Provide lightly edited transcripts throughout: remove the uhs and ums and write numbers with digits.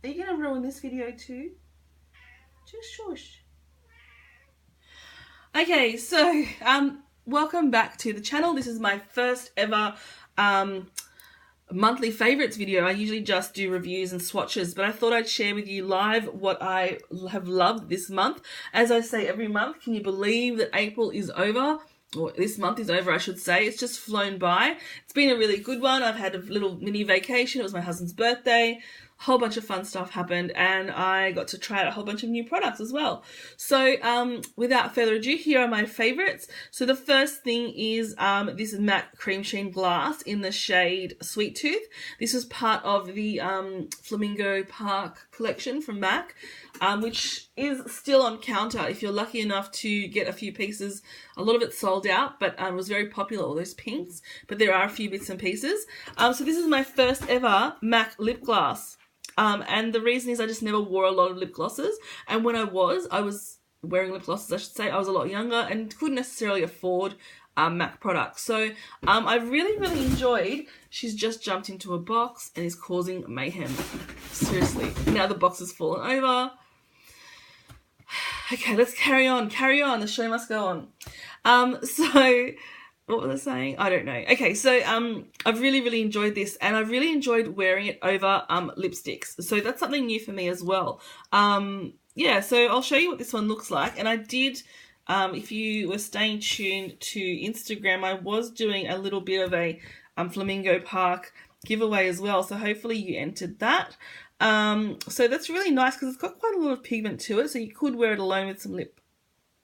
Are you going to ruin this video too? Just shush. Okay, so welcome back to the channel. This is my first ever monthly favorites video. I usually just do reviews and swatches, but I thought I'd share with you live what I have loved this month. As I say every month, can you believe that April is over? Or this month is over, I should say. It's just flown by. It's been a really good one. I've had a little mini vacation. It was my husband's birthday. A whole bunch of fun stuff happened, and I got to try out a whole bunch of new products as well. So without further ado, here are my favorites. So the first thing is this matte cream sheen glass in the shade Sweet Tooth. This is part of the Flamingo Park collection from MAC, which is still on counter if you're lucky enough to get a few pieces. A lot of it sold out, but it was very popular, all those pinks, but there are a few bits and pieces. So this is my first ever MAC lip gloss. And the reason is I just never wore a lot of lip glosses. And when I was wearing lip glosses, I should say, I was a lot younger and couldn't necessarily afford MAC products. So I really enjoyed. She's just jumped into a box and is causing mayhem. Seriously. Now the box has fallen over. Okay, let's carry on. The show must go on. So what was I saying? I don't know. Okay, so I've really enjoyed this, and I've really enjoyed wearing it over lipsticks. So that's something new for me as well. Yeah, so I'll show you what this one looks like. And I did, if you were staying tuned to Instagram, I was doing a little bit of a Flamingo Park giveaway as well. So hopefully you entered that. So that's really nice because it's got quite a lot of pigment to it. So you could wear it alone with some lip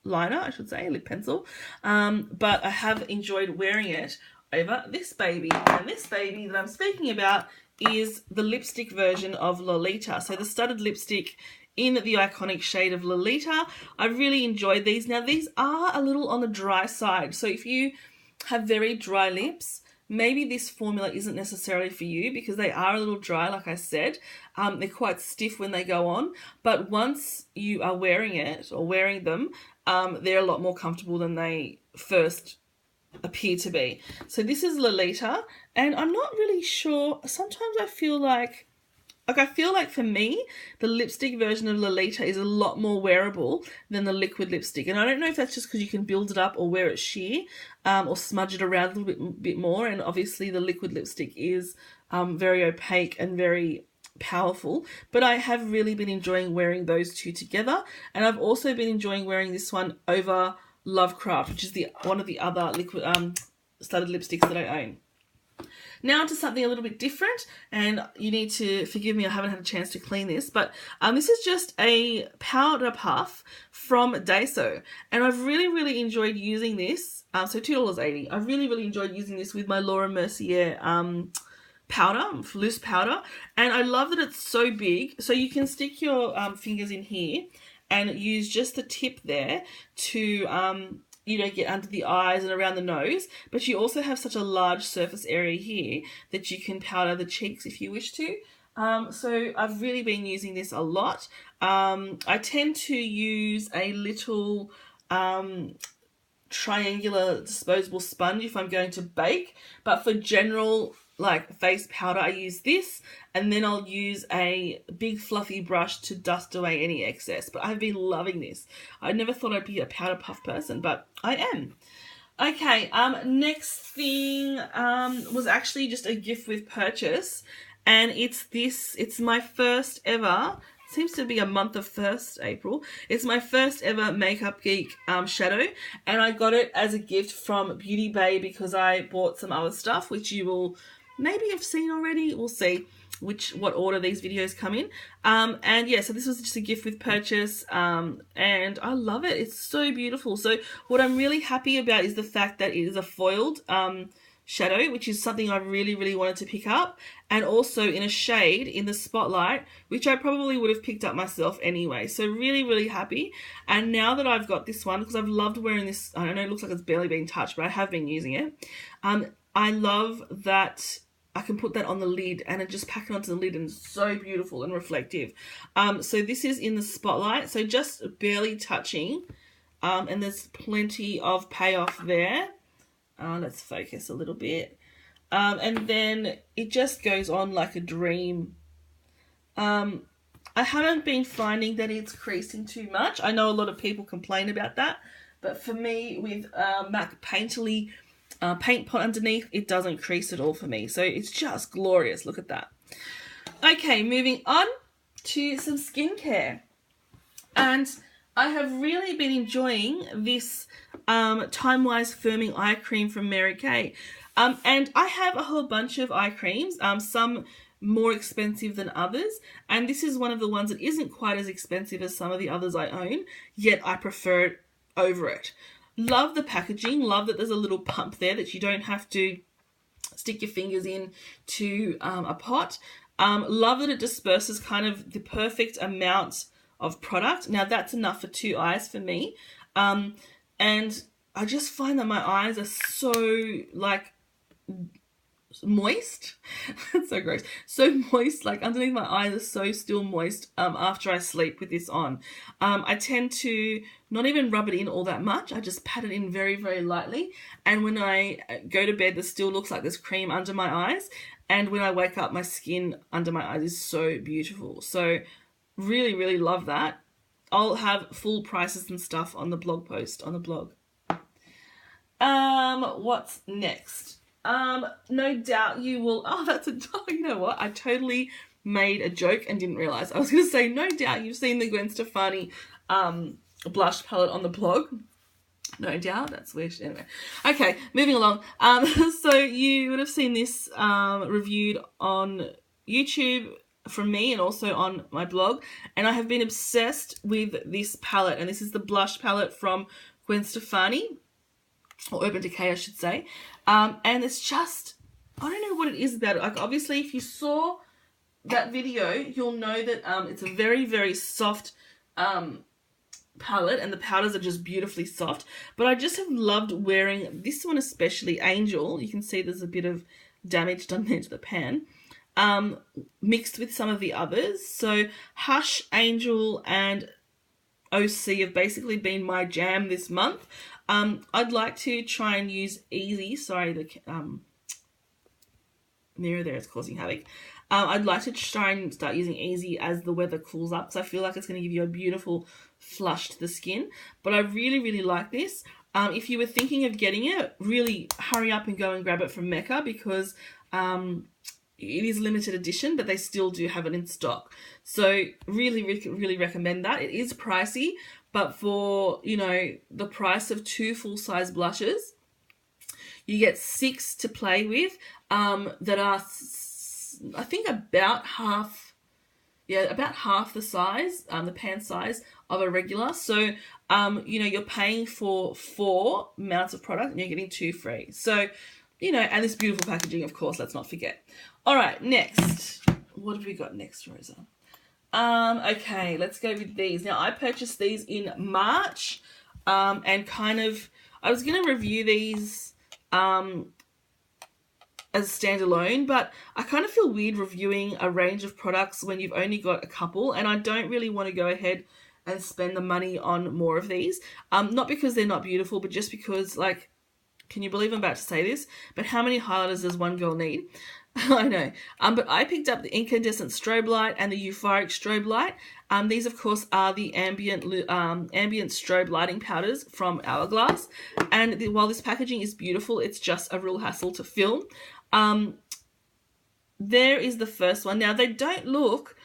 liner, I should say, lip pencil, but I have enjoyed wearing it over this baby. And this baby that I'm speaking about is the lipstick version of Lolita, so the studded lipstick in the iconic shade of Lolita. I really enjoyed these. Now these are a little on the dry side, so if you have very dry lips, maybe this formula isn't necessarily for you because they are a little dry, like I said. They're quite stiff when they go on, but once you are wearing it or wearing them, they're a lot more comfortable than they first appear to be. So this is Lolita, and I'm not really sure. Sometimes I feel like for me, the lipstick version of Lolita is a lot more wearable than the liquid lipstick. And I don't know if that's just because you can build it up or wear it sheer, or smudge it around a little bit more. And obviously the liquid lipstick is very opaque and very powerful, but I have really been enjoying wearing those two together. And I've also been enjoying wearing this one over Lovecraft, which is one of the other liquid studded lipsticks that I own. Now to something a little bit different, and you need to forgive me, I haven't had a chance to clean this, but this is just a powder puff from Decay, and I've really enjoyed using this. So $2.80. I've really enjoyed using this with my Laura Mercier powder, loose powder, and I love that it's so big, so you can stick your fingers in here and use just the tip there to get under the eyes and around the nose, but you also have such a large surface area here that you can powder the cheeks if you wish to. So I've really been using this a lot. I tend to use a little triangular disposable sponge if I'm going to bake, but for general like face powder I use this, and then I'll use a big fluffy brush to dust away any excess. But I've been loving this. I never thought I'd be a powder puff person, but I am. Okay, next thing was actually just a gift with purchase, and it's this. It's my first ever, seems to be a month of 1st April. It's my first ever Makeup Geek shadow, and I got it as a gift from Beauty Bay because I bought some other stuff, which you will maybe have seen already. We'll see what order these videos come in. And yeah, so this was just a gift with purchase, and I love it. It's so beautiful. So what I'm really happy about is the fact that it is a foiled shadow, which is something I really wanted to pick up, and also in a shade in the Spotlight, which I probably would have picked up myself anyway. So really happy. And now that I've got this one, because I've loved wearing this, I don't know, it looks like it's barely been touched, but I have been using it. I love that I can put that on the lid and it just pack it onto the lid, and it's so beautiful and reflective. So this is in the Spotlight, so just barely touching, and there's plenty of payoff there. Let's focus a little bit. And then it just goes on like a dream. I haven't been finding that it's creasing too much. I know a lot of people complain about that, but for me, with MAC Painterly paint pot underneath, it doesn't crease at all for me. So it's just glorious. Look at that. Okay, moving on to some skincare. And I have really been enjoying this Time Wise Firming Eye Cream from Mary Kay. And I have a whole bunch of eye creams, some more expensive than others. And this is one of the ones that isn't quite as expensive as some of the others I own, yet I prefer it over it. Love the packaging. Love that there's a little pump there that you don't have to stick your fingers in to a pot. Love that it disperses kind of the perfect amount of product. Now that's enough for 2 eyes for me. And I just find that my eyes are so like moist. That's so gross. So moist, like underneath my eyes are so still moist after I sleep with this on. I tend to not even rub it in all that much. I just pat it in very, very lightly. And when I go to bed, there still looks like there's cream under my eyes. And when I wake up, my skin under my eyes is so beautiful. So really, really love that. I'll have full prices and stuff on the blog post on the blog. What's next? No doubt you will. Oh, that's a dog. You know what? I totally made a joke and didn't realize. I was going to say, no doubt you've seen the Gwen Stefani blush palette on the blog. No doubt. That's weird. Anyway. Okay, moving along. So you would have seen this reviewed on YouTube from me and also on my blog. And I have been obsessed with this palette. And this is the blush palette from Gwen Stefani. Or Urban Decay, I should say. And it's just, I don't know what it is about it. Like, obviously, if you saw that video, you'll know that it's a very, very soft palette, and the powders are just beautifully soft. But I just have loved wearing this one, especially Angel. You can see there's a bit of damage done there to the pan. Mixed with some of the others. So Hush, Angel, and OC have basically been my jam this month. I'd like to try and use Easy. Sorry, the mirror there is causing havoc. I'd like to try and start using Easy as the weather cools up. So I feel like it's going to give you a beautiful flush to the skin. But I really, really like this. If you were thinking of getting it, really hurry up and go and grab it from Mecca, because it is limited edition, but they still do have it in stock. So really, really recommend that. It is pricey, but for, you know, the price of 2 full-size blushes, you get 6 to play with that are, I think, about half the size, the pan size of a regular. So, you know, you're paying for 4 mounts of product and you're getting 2 free. So, you know, and this beautiful packaging, of course, let's not forget. All right, next. What have we got next, Rosa? Okay, let's go with these. Now, I purchased these in March, and kind of, I was going to review these as standalone, but I kind of feel weird reviewing a range of products when you've only got a couple, and I don't really want to go ahead and spend the money on more of these. Not because they're not beautiful, but just because, like, can you believe I'm about to say this? But how many highlighters does one girl need? I know. But I picked up the Incandescent Strobe Light and the Euphoric Strobe Light. These, of course, are the ambient strobe lighting powders from Hourglass. And while this packaging is beautiful, it's just a real hassle to film. There is the first one. Now, they don't look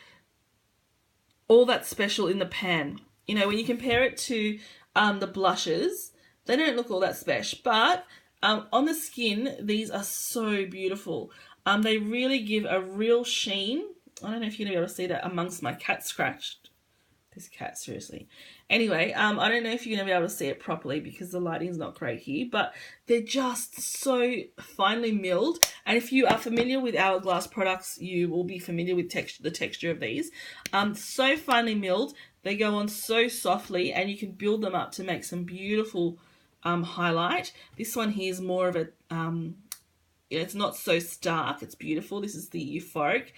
all that special in the pan. You know, when you compare it to the blushes, they don't look all that special. But on the skin, these are so beautiful. They really give a real sheen. I don't know if you're going to be able to see that amongst my cat scratched. This cat, seriously. Anyway, I don't know if you're going to be able to see it properly because the lighting's not great here, but they're just so finely milled. And if you are familiar with Hourglass products, you will be familiar with the texture of these. So finely milled, they go on so softly, and you can build them up to make some beautiful highlight. This one here is more of a... it's not so stark. It's beautiful. This is the Euphoric.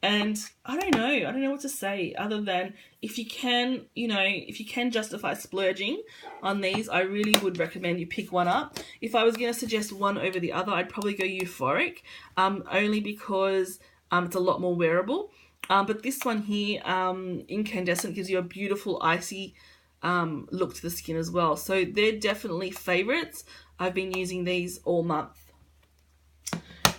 And I don't know what to say other than if you can, you know, if you can justify splurging on these, I really would recommend you pick one up. If I was going to suggest one over the other, I'd probably go Euphoric, only because it's a lot more wearable. But this one here, Incandescent, gives you a beautiful icy look to the skin as well. So they're definitely favorites. I've been using these all month.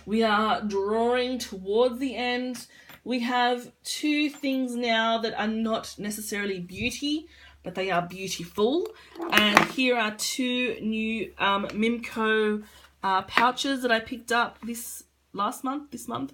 We are drawing towards the end. We have two things now that are not necessarily beauty, but they are beautiful. And here are two new MImco pouches that I picked up this month.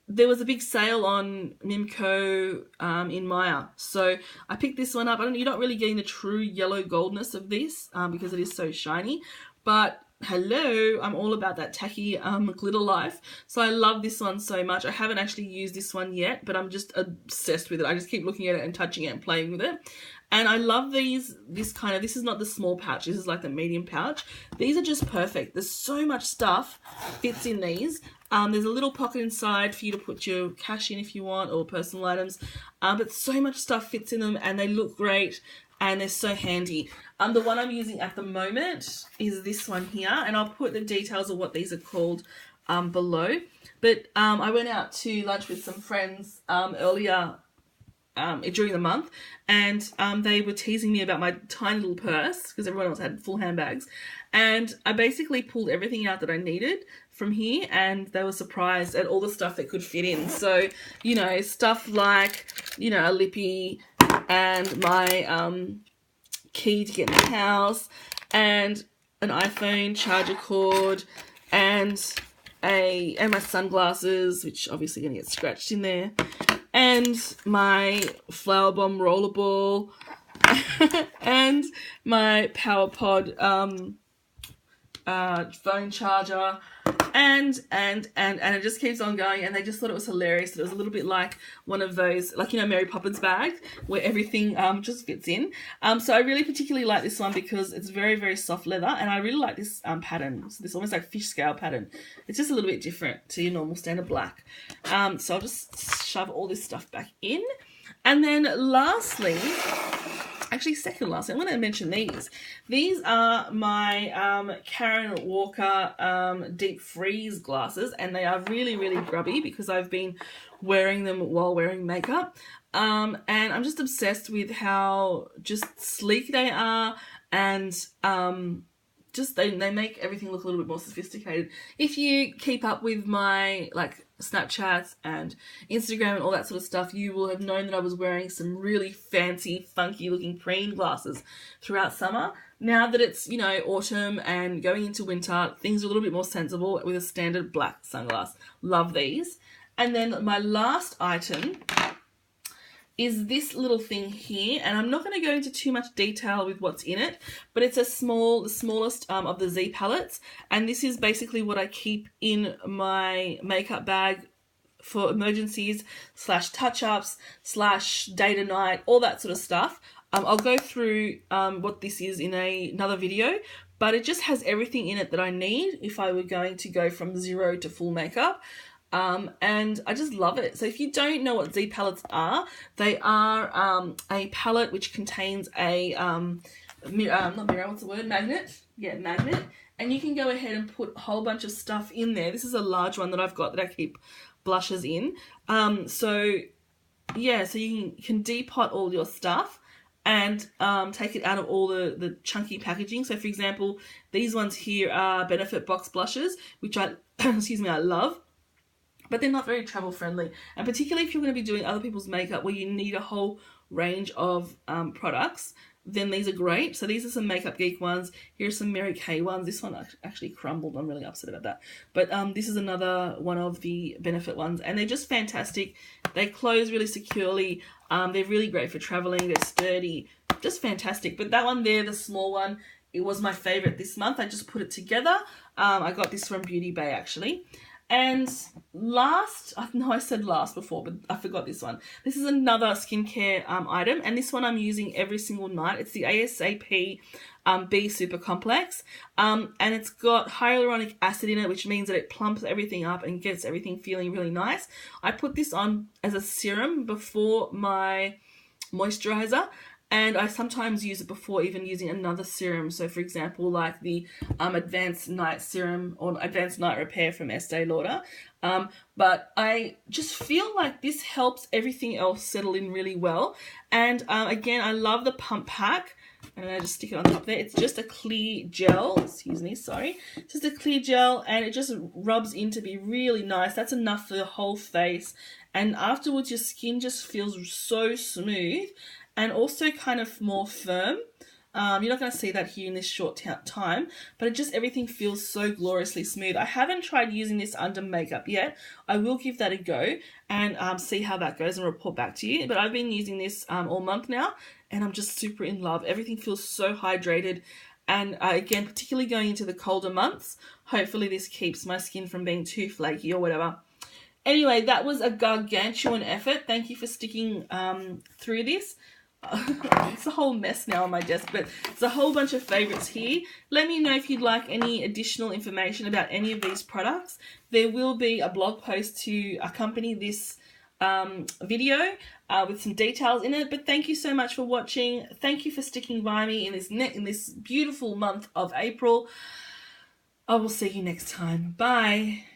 There was a big sale on MImco in Maya. So I picked this one up. You're not really getting the true yellow goldness of this because it is so shiny. But hello, I'm all about that tacky glitter life. So I love this one so much. I haven't actually used this one yet, but I'm just obsessed with it. I just keep looking at it and touching it and playing with it. And I love this is not the small pouch. This is like the medium pouch. These are just perfect. There's so much stuff fits in these. There's a little pocket inside for you to put your cash in if you want, or personal items. But so much stuff fits in them, and they look great, and they're so handy. The one I'm using at the moment is this one here, and I'll put the details of what these are called below. But I went out to lunch with some friends earlier during the month, and they were teasing me about my tiny little purse because everyone else had full handbags, and I basically pulled everything out that I needed from here, and they were surprised at all the stuff that could fit in. So, you know, stuff like, you know, a lippy and my key to get in the house, and an iPhone charger cord, and my sunglasses, which obviously going to get scratched in there, and my Flower Bomb rollerball, and my PowerPod phone charger, and it just keeps on going. And they just thought it was hilarious. It was a little bit like one of those, like, you know, Mary Poppins bags where everything just fits in. So I really particularly like this one because it's very, very soft leather, and I really like this pattern. So this almost like fish scale pattern. It's just a little bit different to your normal standard black. So I'll just shove all this stuff back in. And then lastly, actually second last, I'm going to mention these. These are my Karen Walker deep freeze glasses, and they are really, really grubby because I've been wearing them while wearing makeup. And I'm just obsessed with how just sleek they are, and just they make everything look a little bit more sophisticated. If you keep up with my like Snapchats and Instagram and all that sort of stuff, you will have known that I was wearing some really fancy, funky looking preen glasses throughout summer. Now that it's, you know, autumn and going into winter, things are a little bit more sensible with a standard black sunglass. Love these. And then my last item is this little thing here, and I'm not going to go into too much detail with what's in it, but it's the smallest of the Z palettes, and this is basically what I keep in my makeup bag for emergencies / touch-ups / day to night, all that sort of stuff. I'll go through what this is in another video, but it just has everything in it that I need if I were going to go from zero to full makeup. And I just love it. So if you don't know what Z palettes are, they are a palette which contains a magnet. Yeah, magnet. And you can go ahead and put a whole bunch of stuff in there. This is a large one that I've got that I keep blushes in. So you can depot all your stuff and take it out of all the chunky packaging. So for example, these ones here are Benefit Box blushes, which I I love. But they're not very travel friendly, and particularly if you're going to be doing other people's makeup where you need a whole range of products, then these are great. So these are some Makeup Geek ones. Here are some Mary Kay ones. This one actually crumbled. I'm really upset about that. But this is another one of the Benefit ones, and they're just fantastic. They close really securely. They're really great for traveling. They're sturdy, just fantastic. But that one there, the small one, it was my favorite this month. I just put it together. I got this from Beauty Bay actually. And last, I know I said last before, but I forgot this one. This is another skincare item, and this one I'm using every single night. It's the ASAP B Super Complex, and it's got hyaluronic acid in it, which means that it plumps everything up and gets everything feeling really nice. I put this on as a serum before my moisturizer, and I sometimes use it before even using another serum. So for example, like the Advanced Night Serum or Advanced Night Repair from Estee Lauder. But I just feel like this helps everything else settle in really well. And again, I love the pump pack. And I just stick it on top there. It's just a clear gel. Excuse me, sorry. Just a clear gel, and it just rubs in to be really nice. That's enough for the whole face. And afterwards, your skin just feels so smooth and also kind of more firm. You're not going to see that here in this short time, but everything feels so gloriously smooth. I haven't tried using this under makeup yet. I will give that a go and see how that goes and report back to you. But I've been using this all month now, and I'm just super in love. Everything feels so hydrated. And again, particularly going into the colder months, hopefully this keeps my skin from being too flaky or whatever. Anyway, that was a gargantuan effort. Thank you for sticking through this. It's a whole mess now on my desk, but there's a whole bunch of favorites here. Let me know if you'd like any additional information about any of these products. There will be a blog post to accompany this video with some details in it. But thank you so much for watching. Thank you for sticking by me in this beautiful month of April. I will see you next time. Bye.